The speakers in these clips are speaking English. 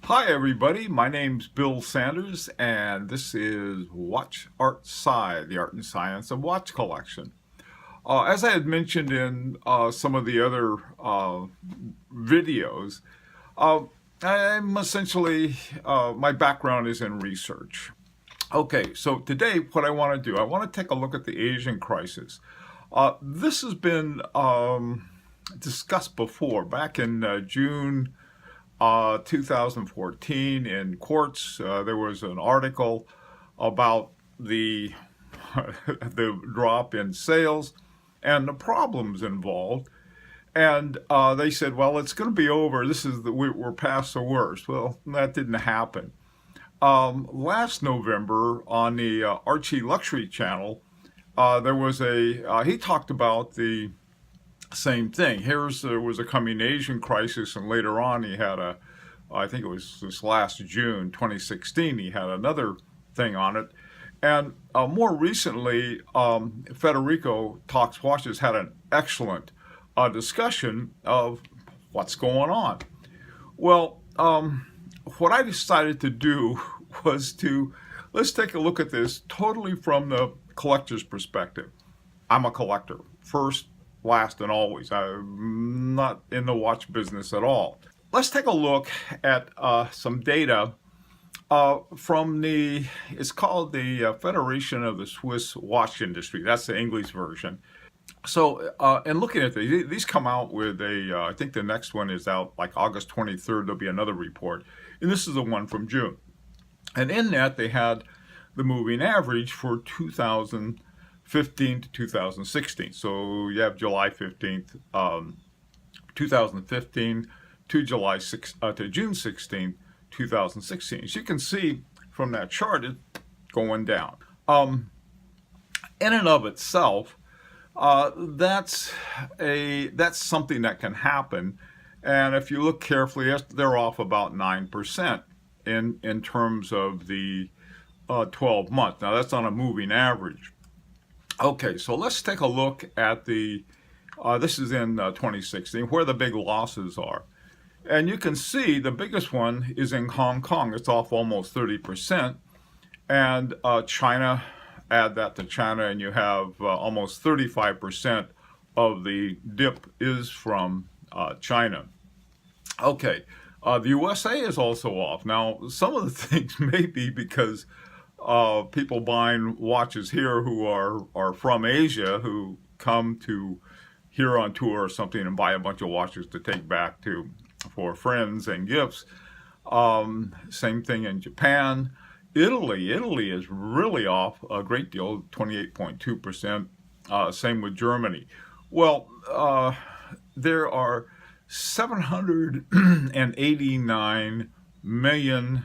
Hi everybody, my name's Bill Sanders and this is WatchArtSci, the art and science of watch collection. As I had mentioned in some of the other videos, uh, I'm essentially, my background is in research. Okay, so today what I want to do, I want to take a look at the Asian crisis. This has been discussed before, back in June 2014 in Quartz. There was an article about the the drop in sales and the problems involved. And they said, well, it's going to be over. We're past the worst. Well, that didn't happen. Last November on the Archie Luxury channel, there was he talked about the same thing. There was a coming Asian crisis, and later on he had I think it was this last June 2016, he had another thing on it. And more recently, Federico Talks Watches had an excellent discussion of what's going on. Well, what I decided to do was let's take a look at this totally from the collector's perspective. I'm a collector, first, last, and always. I'm not in the watch business at all. Let's take a look at some data from it's called the Federation of the Swiss Watch Industry. That's the English version. So, in looking at these come out with I think the next one is out like August 23rd. There'll be another report. And this is the one from June. And in that, they had the moving average for 2015 to 2016. So you have July 15th, 2015 to June 16th, 2016. As you can see from that chart, it's going down. In and of itself, that's something that can happen. And if you look carefully, they're off about 9% in terms of the 12 months. Now that's on a moving average. Okay, so let's take a look at this is in 2016, where the big losses are. And you can see the biggest one is in Hong Kong. It's off almost 30%. And China, add that to China, and you have almost 35% of the dip is from China. Okay, the USA is also off. Now, some of the things may be because people buying watches here who are from Asia, who come to here on tour or something and buy a bunch of watches to take back for friends and gifts. Same thing in Japan. Italy is really off a great deal, 28.2%. Same with Germany. Well, there are 789 million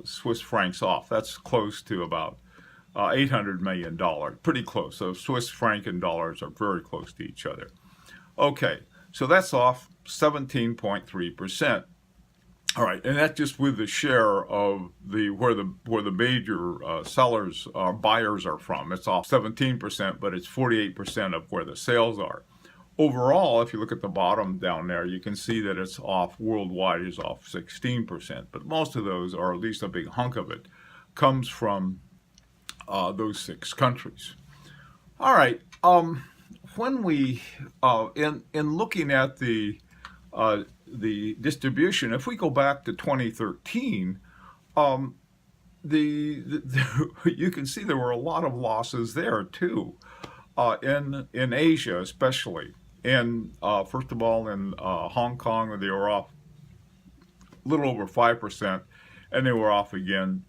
Swiss francs off. That's close to about $800 million, pretty close. So Swiss franc and dollars are very close to each other. Okay, so that's off 17.3%. All right, and that's just with the share of where the major sellers or buyers are from. It's off 17%, but it's 48% of where the sales are. Overall, if you look at the bottom down there, you can see that it's off worldwide is off 16%. But most of those, or at least a big hunk of it, comes from those 6 countries. All right. When we in looking at the distribution, if we go back to 2013, you can see there were a lot of losses there too, in Asia especially. And first of all, in Hong Kong, they were off a little over 5%, and they were off again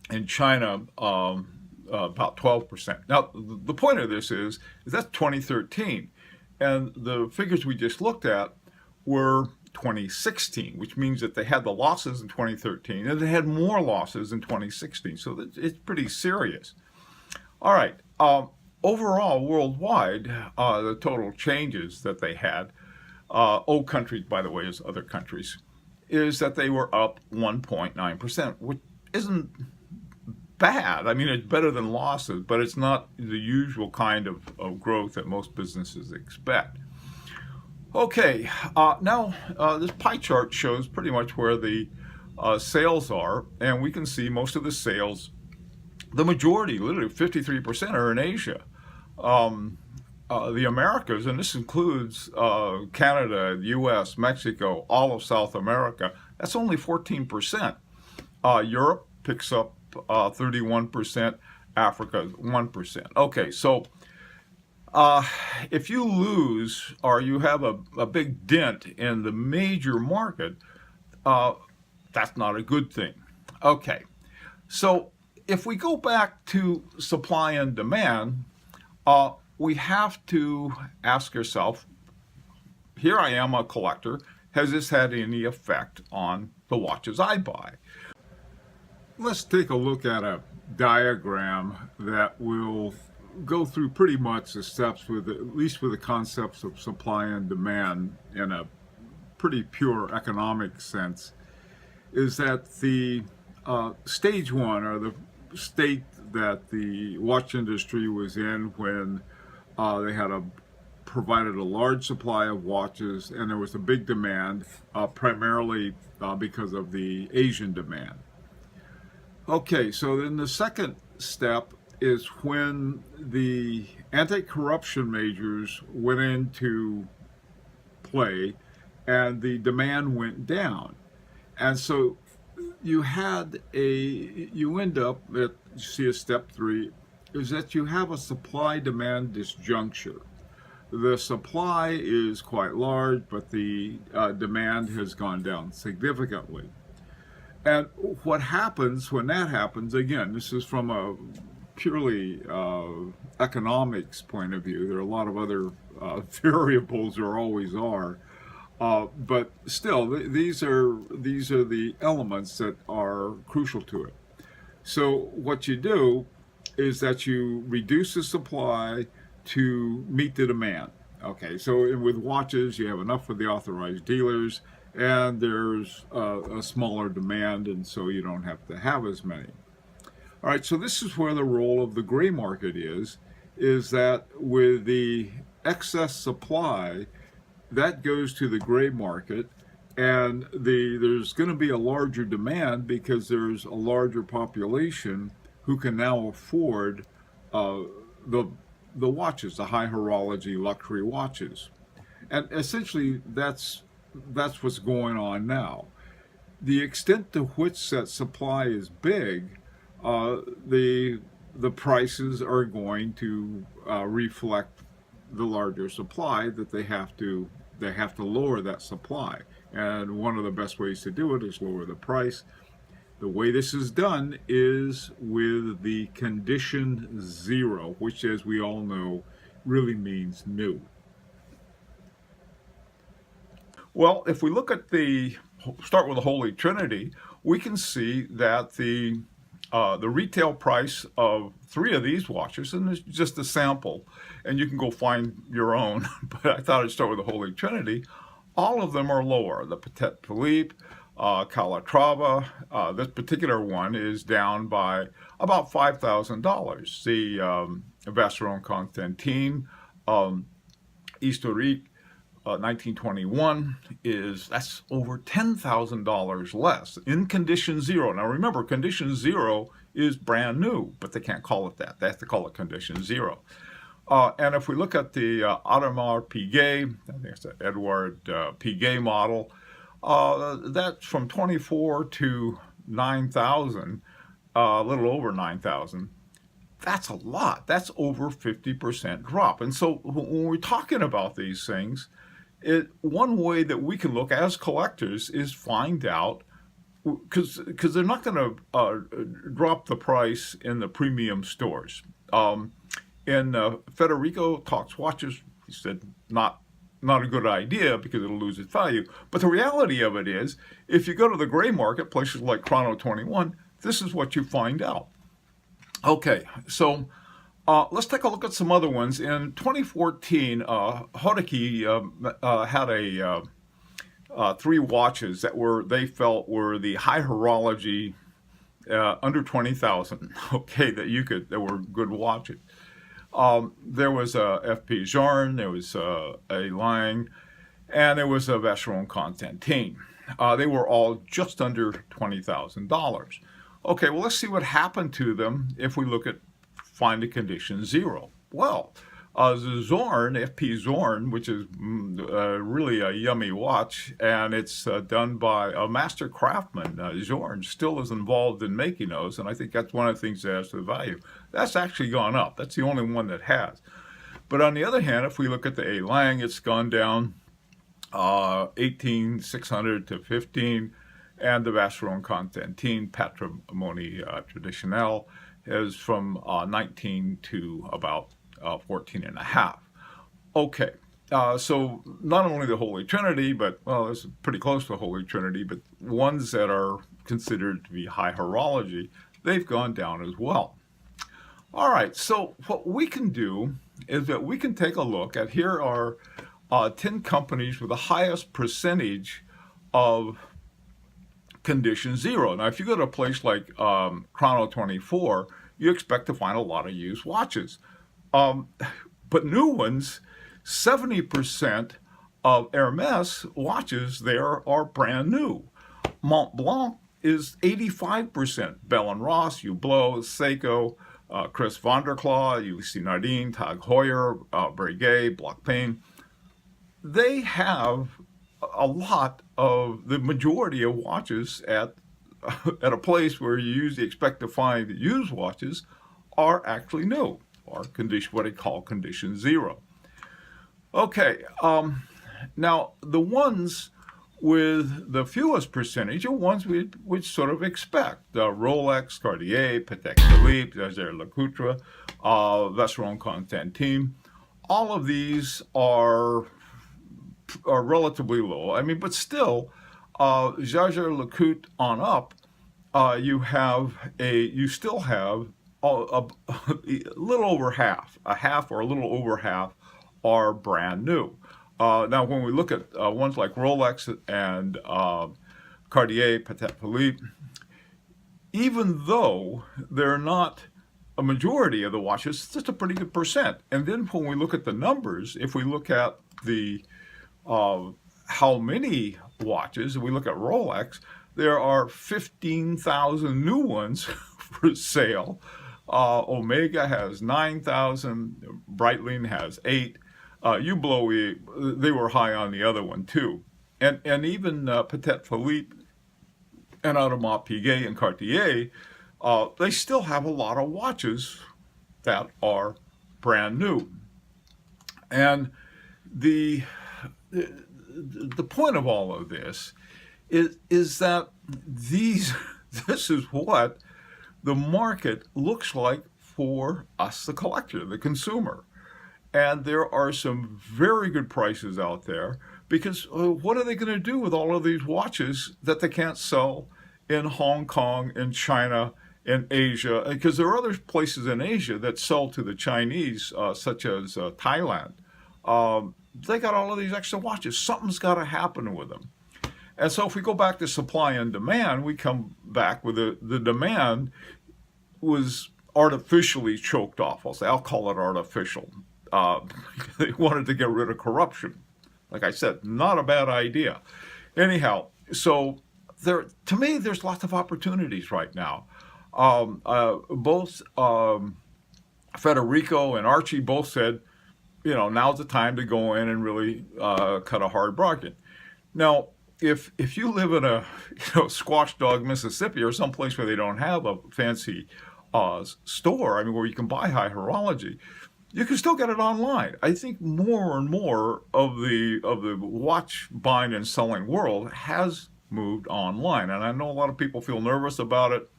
in China. About 12%. Now, the point of this is that's 2013, and the figures we just looked at were 2016, which means that they had the losses in 2013, and they had more losses in 2016, so it's pretty serious. All right, overall, worldwide, the total changes that they had, old countries, by the way, as other countries, is that they were up 1.9%, which isn't bad. I mean, it's better than losses, but it's not the usual kind of growth that most businesses expect. Okay, now this pie chart shows pretty much where the sales are, and we can see most of the sales, the majority, literally 53%, are in Asia. The Americas, and this includes Canada, the U.S., Mexico, all of South America, that's only 14%. Europe picks up 31%, Africa 1%. Okay, so if you lose or you have a big dent in the major market, that's not a good thing. Okay, so if we go back to supply and demand, we have to ask ourselves, here I am, a collector, has this had any effect on the watches I buy? Let's take a look at a diagram that will go through pretty much the steps, with at least with the concepts of supply and demand in a pretty pure economic sense. Is that the stage one, or the state that the watch industry was in when they had provided a large supply of watches, and there was a big demand, primarily because of the Asian demand. Okay, so then the second step is when the anti-corruption measures went into play and the demand went down. And so you end up at, you see a step three, is that you have a supply-demand disjuncture. The supply is quite large, but the demand has gone down significantly. And what happens when that happens, again, this is from a purely economics point of view. There are a lot of other variables, there always are. But still, these are the elements that are crucial to it. So what you do is that you reduce the supply to meet the demand. Okay, so with watches, you have enough for the authorized dealers, and there's a smaller demand, and so you don't have to have as many. All right, so this is where the role of the gray market is that with the excess supply, that goes to the gray market, and there's going to be a larger demand because there's a larger population who can now afford the watches, the high horology luxury watches. And essentially that's what's going on now. The extent to which that supply is big, the prices are going to reflect the larger supply, that they have to lower that supply. And one of the best ways to do it is lower the price. The way this is done is with the condition zero, which, as we all know, really means new. Well, if we look at start with the Holy Trinity, we can see that the retail price of 3 of these watches, and it's just a sample, and you can go find your own, but I thought I'd start with the Holy Trinity. All of them are lower. The Patek Philippe, Calatrava, this particular one is down by about $5,000. The Vacheron Constantin Historique 1921 that's over $10,000 less in condition zero. Now remember, condition zero is brand new, but they can't call it that. They have to call it condition zero. And if we look at the Audemars Piguet, I think it's the Edouard Piguet model, that's from 24 to 9,000, a little over 9,000. That's a lot. That's over 50% drop. And so when we're talking about these things, one way that we can look as collectors is find out, because they're not going to drop the price in the premium stores. Federico Talks Watches, he said not a good idea because it'll lose its value. But the reality of it is, if you go to the gray market, places like Chrono 21, this is what you find out. Okay, so let's take a look at some other ones. In 2014, Horology had 3 watches that they felt were the high horology under 20,000. Okay, that were good watches. There was a F.P. Journe, there was a Lang, and there was a Vacheron Constantin. They were all just under $20,000. Okay, well, let's see what happened to them if we look at find the condition 0. Well, the Zorn, FP Zorn, which is really a yummy watch, and it's done by a master craftsman. Zorn still is involved in making those, and I think that's one of the things that adds to the value. That's actually gone up. That's the only one that has. But on the other hand, if we look at the A. Lang, it's gone down 18,600 to 15, and the Vacheron Constantin Patrimony Traditionnel is from 19 to about 14 and a half. Okay, so not only the Holy Trinity, but, well, it's pretty close to the Holy Trinity, but ones that are considered to be high horology, they've gone down as well. All right, so what we can do is that we can take a look at, here are 10 companies with the highest percentage of condition 0. Now, if you go to a place like Chrono 24, you expect to find a lot of used watches. But new ones, 70% of Hermes watches there are brand new. Mont Blanc is 85%. Bell & Ross, Hublot, Seiko, Chris van der Klaauw, UC Nardin, Tag Heuer, Breguet, Blancpain. They have a lot of the majority of watches at a place where you usually expect to find used watches are actually new, or condition, what they call condition 0. Okay, now the ones with the fewest percentage are ones we'd sort of expect. Rolex, Cartier, Patek Philippe, Jaeger-LeCoultre, Vacheron Constantin. All of these are relatively low. I mean, but still, Jaeger-LeCoultre on up, you still have a little over half, or a little over half are brand new. Now, when we look at ones like Rolex and Cartier, Patek Philippe, even though they're not a majority of the watches, it's just a pretty good percent. And then when we look at the numbers, if we look at the how many watches, if we look at Rolex, there are 15,000 new ones for sale. Omega has 9,000, Breitling has 8. Hublot, they were high on the other one too. And even Patek Philippe and Audemars Piguet and Cartier, they still have a lot of watches that are brand new. And the point of all of this is that this is what the market looks like for us, the collector, the consumer. And there are some very good prices out there, because what are they going to do with all of these watches that they can't sell in Hong Kong, in China, in Asia? Because there are other places in Asia that sell to the Chinese, such as Thailand. They got all of these extra watches. Something's got to happen with them. And so if we go back to supply and demand, we come back with the demand was artificially choked off. I'll call it artificial. They wanted to get rid of corruption. Like I said, not a bad idea. Anyhow, so to me, there's lots of opportunities right now. Both Federico and Archie both said, now's the time to go in and really cut a hard bargain. Now, if you live in a Squash Dog, Mississippi, or someplace where they don't have a fancy store, where you can buy high horology, you can still get it online. I think more and more of the watch buying and selling world has moved online, and I know a lot of people feel nervous about it.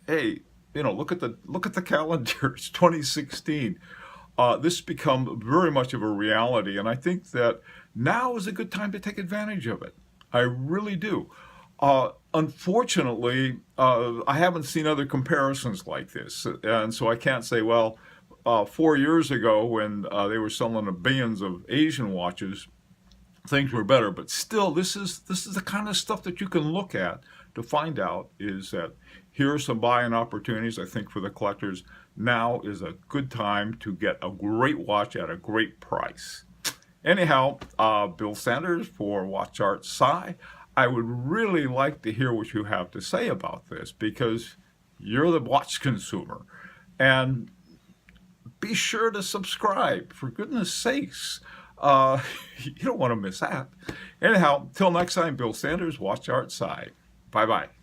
Hey, look at the calendar. It's 2016. This has become very much of a reality, and I think that now is a good time to take advantage of it. I really do. Unfortunately, I haven't seen other comparisons like this, and so I can't say, well, 4 years ago when they were selling the billions of Asian watches, things were better. But still, this is the kind of stuff that you can look at to find out is that here are some buying opportunities. I think for the collectors, now is a good time to get a great watch at a great price. Anyhow, Bill Sanders for WatchArtSci. I would really like to hear what you have to say about this because you're the watch consumer. And be sure to subscribe, for goodness sakes. You don't want to miss that. Anyhow, till next time, Bill Sanders, WatchArtSci. Bye-bye.